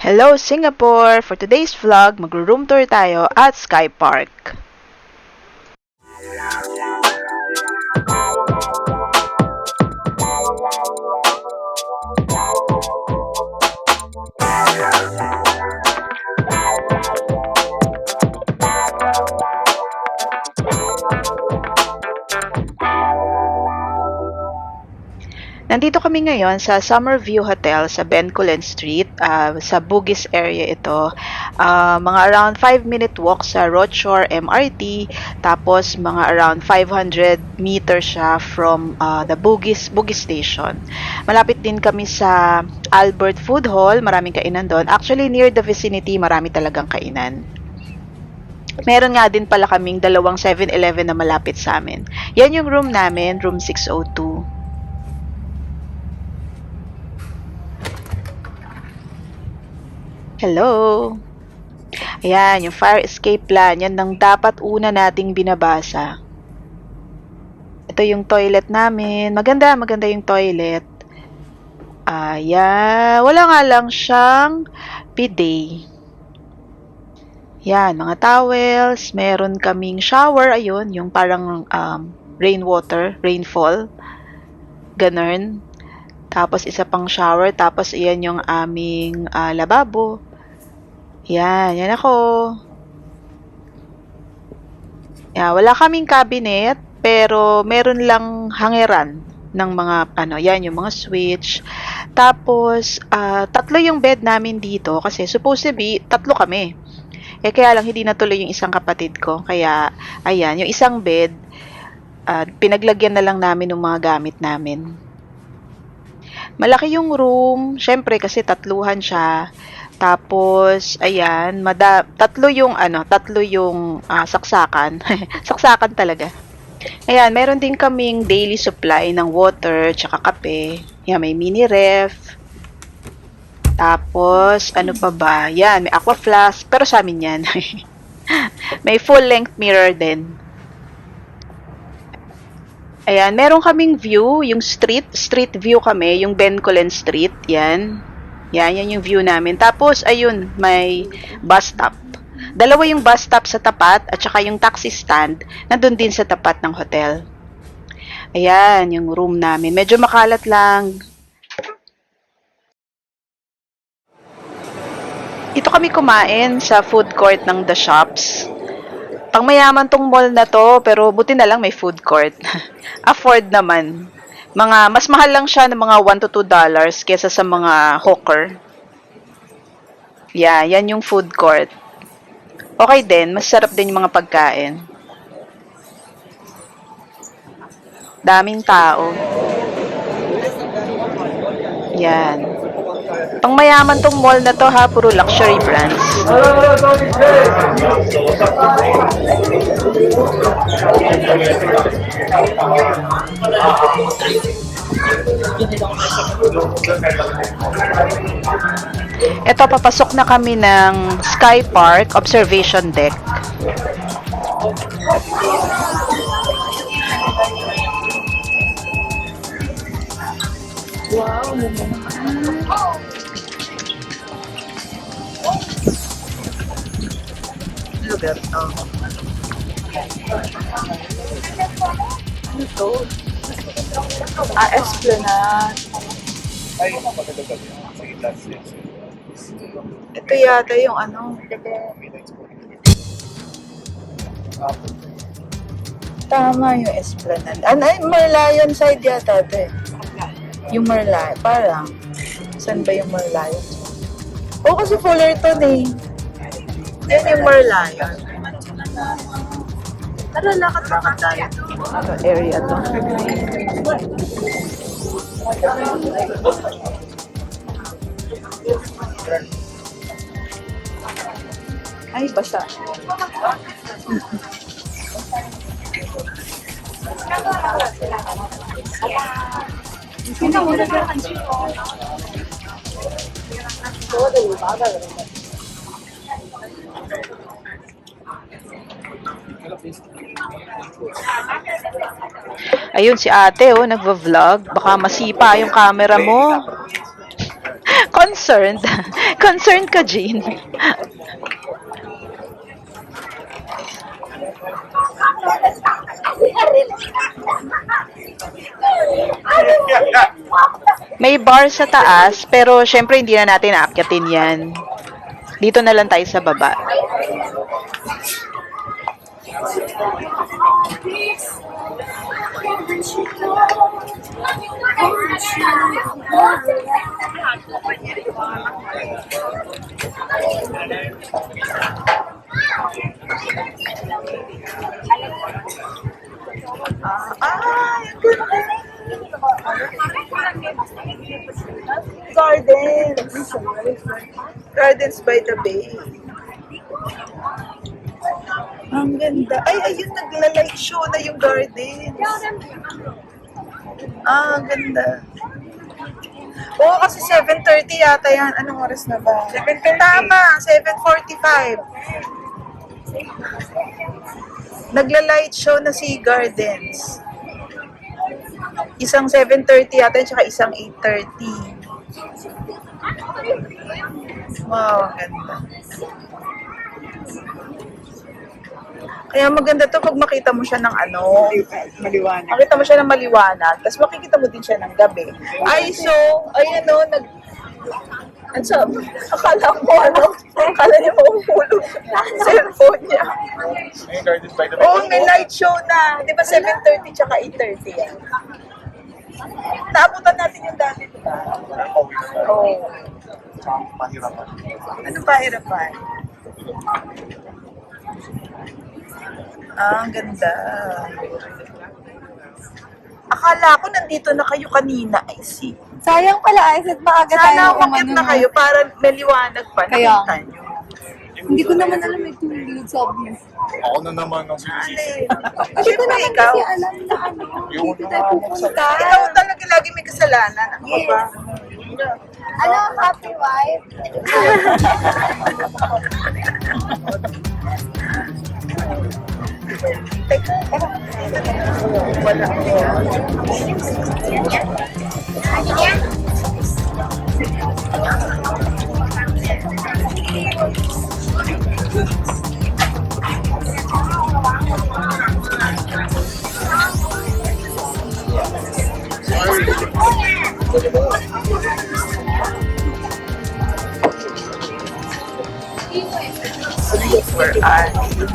Hello Singapore! For today's vlog, magro-room tour tayo at Sky Park. Nandito kami ngayon sa Summerview Hotel sa Bencoolen Street, sa Bugis area ito. Mga around 5-minute walk sa Rochor MRT, tapos mga around 500 meters siya from the Bugis Station. Malapit din kami sa Albert Food Hall, maraming kainan doon. Actually, near the vicinity, marami talagang kainan. Meron nga din pala kaming dalawang 7-Eleven na malapit sa amin. Yan yung room namin, room 602. Hello! Ayan, yung fire escape plan, yan ang dapat una nating binabasa. Ito yung toilet namin. Maganda yung toilet. Ayan, wala nga lang siyang bidet. Yan, mga towels. Meron kaming shower, ayun, yung parang rainfall. Ganun. Tapos isa pang shower, tapos iyan yung aming lababo. Yan ako. Yan, wala kaming cabinet, pero meron lang hangeran ng mga yan yung mga switch. Tapos tatlo yung bed namin dito kasi supposed to be tatlo kami. Kaya lang hindi natuloy yung isang kapatid ko. Kaya ayan, yung isang bed pinaglagyan na lang namin ng mga gamit namin. Malaki yung room, syempre kasi tatluhan siya. Tapos, ayan, tatlo yung saksakan. Saksakan talaga. Ayan, meron din kaming daily supply ng water, tsaka kape. Yan, may mini ref. Tapos, ano pa ba? Yan, may aqua flask. Pero sa amin yan. May full-length mirror din. Ayan, meron kaming view, yung street view kami, yung Bencoolen Street, yan. Yan yung view namin. Tapos, ayun, may bus stop. Dalawa yung bus stop sa tapat at saka yung taxi stand nandun din sa tapat ng hotel. Ayan, yung room namin. Medyo makalat lang. Dito kami kumain sa food court ng The Shops. Pangmayaman tong mall na to, pero buti na lang may food court. Afford naman. Mas mahal lang siya ng mga $1 to $2 kesa sa mga hawker. Yeah, yan yung food court. Okay din, masarap din yung mga pagkain. Daming tao. Yan. Pangmayaman tong mall na to ha, puro luxury brands. Ito, papasok na kami ng Sky Park Observation Deck. Wow! Lugar to. Ano to? Esplanade. Ito yata yung tama yung Esplanade. Merlion side yata ito eh. Yung Merlion. Parang, saan ba yung Merlion? Kasi Fullerton eh. Yan yung Merlion. Tara, lakad tayo. Ito, area to. Ay, basa. Ayun si ate, nagva-vlog. Baka masipa yung camera mo. Concerned. concerned ka, Jean? May bar sa taas, pero syempre hindi na natin aakyatin yan. Dito na lang tayo sa baba. Gardens. Gardens by the Bay. Ang ganda. Ay, ayun, nagla-light show na yung gardens. Ang ganda. Oo, kasi 7:30 yata yan. Anong oras na ba? 7:30. Tama, 7:45. Nagla-light show na si Gardens. Isang 7:30 yata, tsaka isang 8:30. Wow, ang ganda. Kaya maganda to pag makita mo siya ng ano, maliwanag. Makita mo siya ng maliwanag, tapos makikita mo din siya ng gabi. Ay, so, ay ano, akala niya mahulog cellphone niya. Oo, may light show na. Di ba 7:30 tsaka 8:30 yan? Naabutan natin yung dati, di ba? Oo. Anong pahirapan? Ah, ang ganda. Akala ko nandito na kayo kanina. Ay, see. Sayang pala, Isaac, maaga tayo. Sana umakit na kayo para may liwanag pa. Kaya. Nakita nyo. Hindi ko naman alam may tulog sa obvious. Ako na naman ang sinisisi. Hindi ko naman ikaw. kasi alam na ano, dito tayo pupunta. Ikaw talaga lagi may kasalanan. Ano ka ba? Ano, happy wife? Wala. Where are you?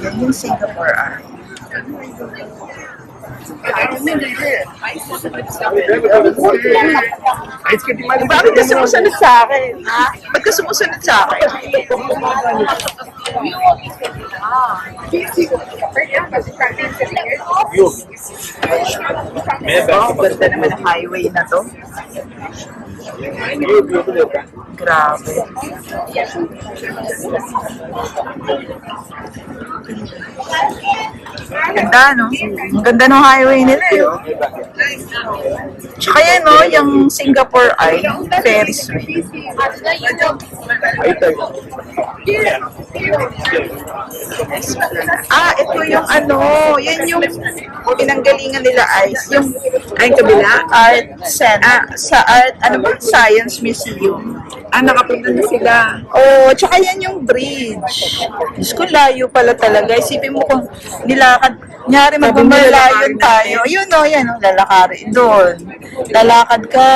Yan yung Singapore Eye. Bakit ka sumusunod sa akin? Ha? Ba't ka sumusunod sa akin? Oh, ganda naman ang highway na to. Grabe. Ganda, no? Ang ganda ng highway nila, eh. Oh. Tsaka yan, no? Yung Singapore Eye, Ferris wheel. Ah, ito yung ano, yan yung pinanggalingan nila Ice. Yung, ay, kabila? Art Center. Sa Art, ano ba? Science Museum. Ah, nakapunta na sila. Oh, tsaka yan yung bridge. Diyos ko, layo pala talaga. Isipin mo kung nilakad, nyari magmamalayon tayo. Yun o, yan o, lalakarin doon. Lalakad ka,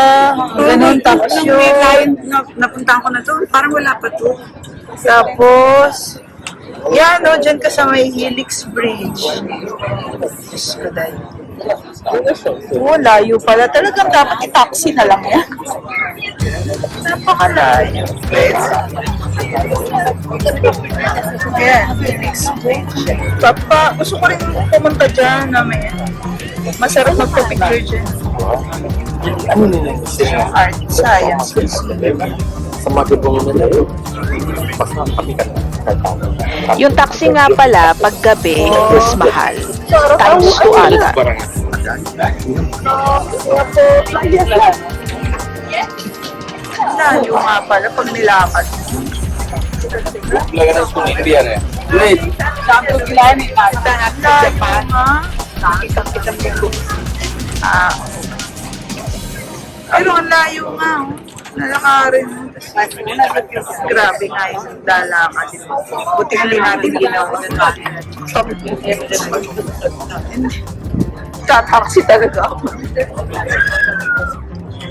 ganun, tapos yun. Napuntahan ko na to, parang wala pa to. Tapos, yan o, dyan ka sa may Helix Bridge. Diyos ko dahil. Oo, layo pala. Talagang dapat i-taxi na lang yan. Napakalayo. Yan, Helix Bridge. Papa, gusto ko rin pumunta dyan na may masarap magpa-picture dyan. Art, science, Sa mga gabong nila yun. Mas nakapamikat. Yung taxi nga pala, pag gabi, mas mahal. Times 2 ata. layo nga pala pag nilakad. Laga ng school Indian eh. Wait. Punta natin sa Japan. Nakikita mo. Ah, pero ang layo nga. Oh. Nalakarin mo. Grabe nga yung dalaka. Buti hindi natin ginawa. Tataksi talaga ako.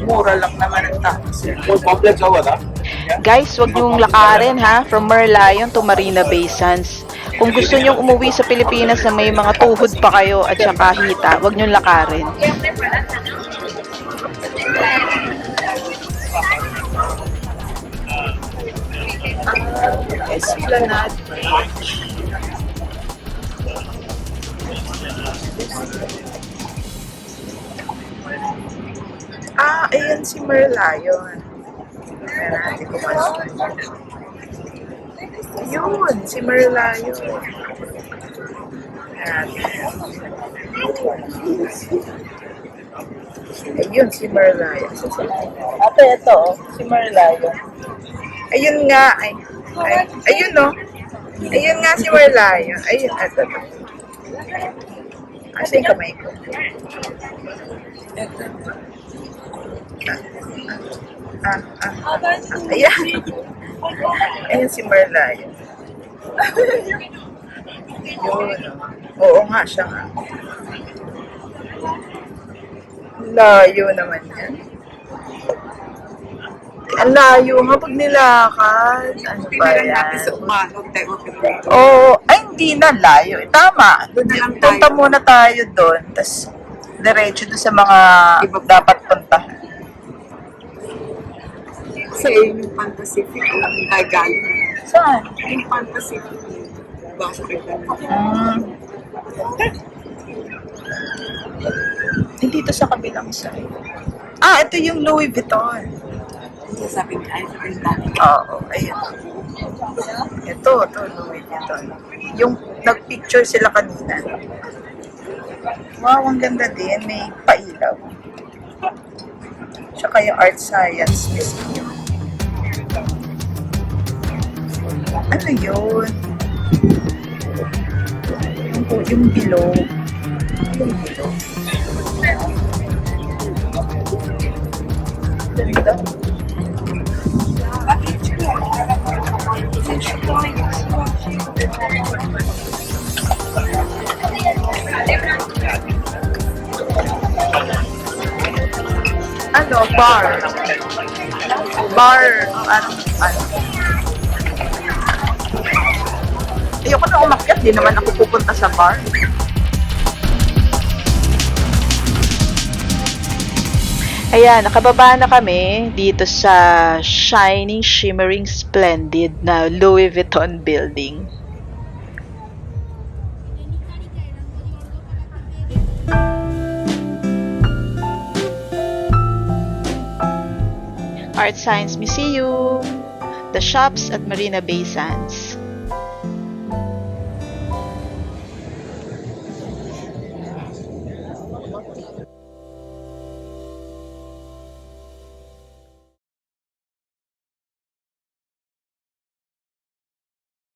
Mura lang naman ang taxi. Full complex ako na. Guys, wag niyong lakarin ha, from Merlion to Marina Bay Sands. Kung gusto niyong umuwi sa Pilipinas na may mga tuhod pa kayo at saka hita, wag niyong lakarin. Esplanade. Ayan si Merlion. Ayan natin pumasok. Yun, si Merlion. Ayan. Ayun, si Merlion. Ate, ito, oh, si Merlion. Ayun nga, ayun, no? Ayun nga si Merlion. Ayun, ito. Kasi yung kamay ko. Ayan. Ayan si Merlion. Yun. Oo nga, siya nga. Layo naman yan. Ang layo nga pag nilakad. Ano ba yan? Oo. Ay, hindi na layo. Tama. Punta muna tayo doon. Tapos, diretso doon sa mga dapat puntahan. Kasi yung Pan Pacific, alam mo tayo galing. Saan? Yung Pan Pacific, basa kita. Dito sa kabilang side. Ito yung Louis Vuitton. Sabi niya, ay sabi natin. Oo, ayun. Ito, Louis Vuitton. Yung nag-picture sila kanina. Wow, ang ganda din. May pailaw. Tsaka yung Art Science Museum. Ano yun? Yung below. Yung below. Ganda. Ano? Bar. Ano? Ayoko na umakyat. Di naman ako pupunta sa bar. Ayan, nakababa na kami dito sa shining, shimmering, splendid na Louis Vuitton building. Art Science Museum, the shops at Marina Bay Sands.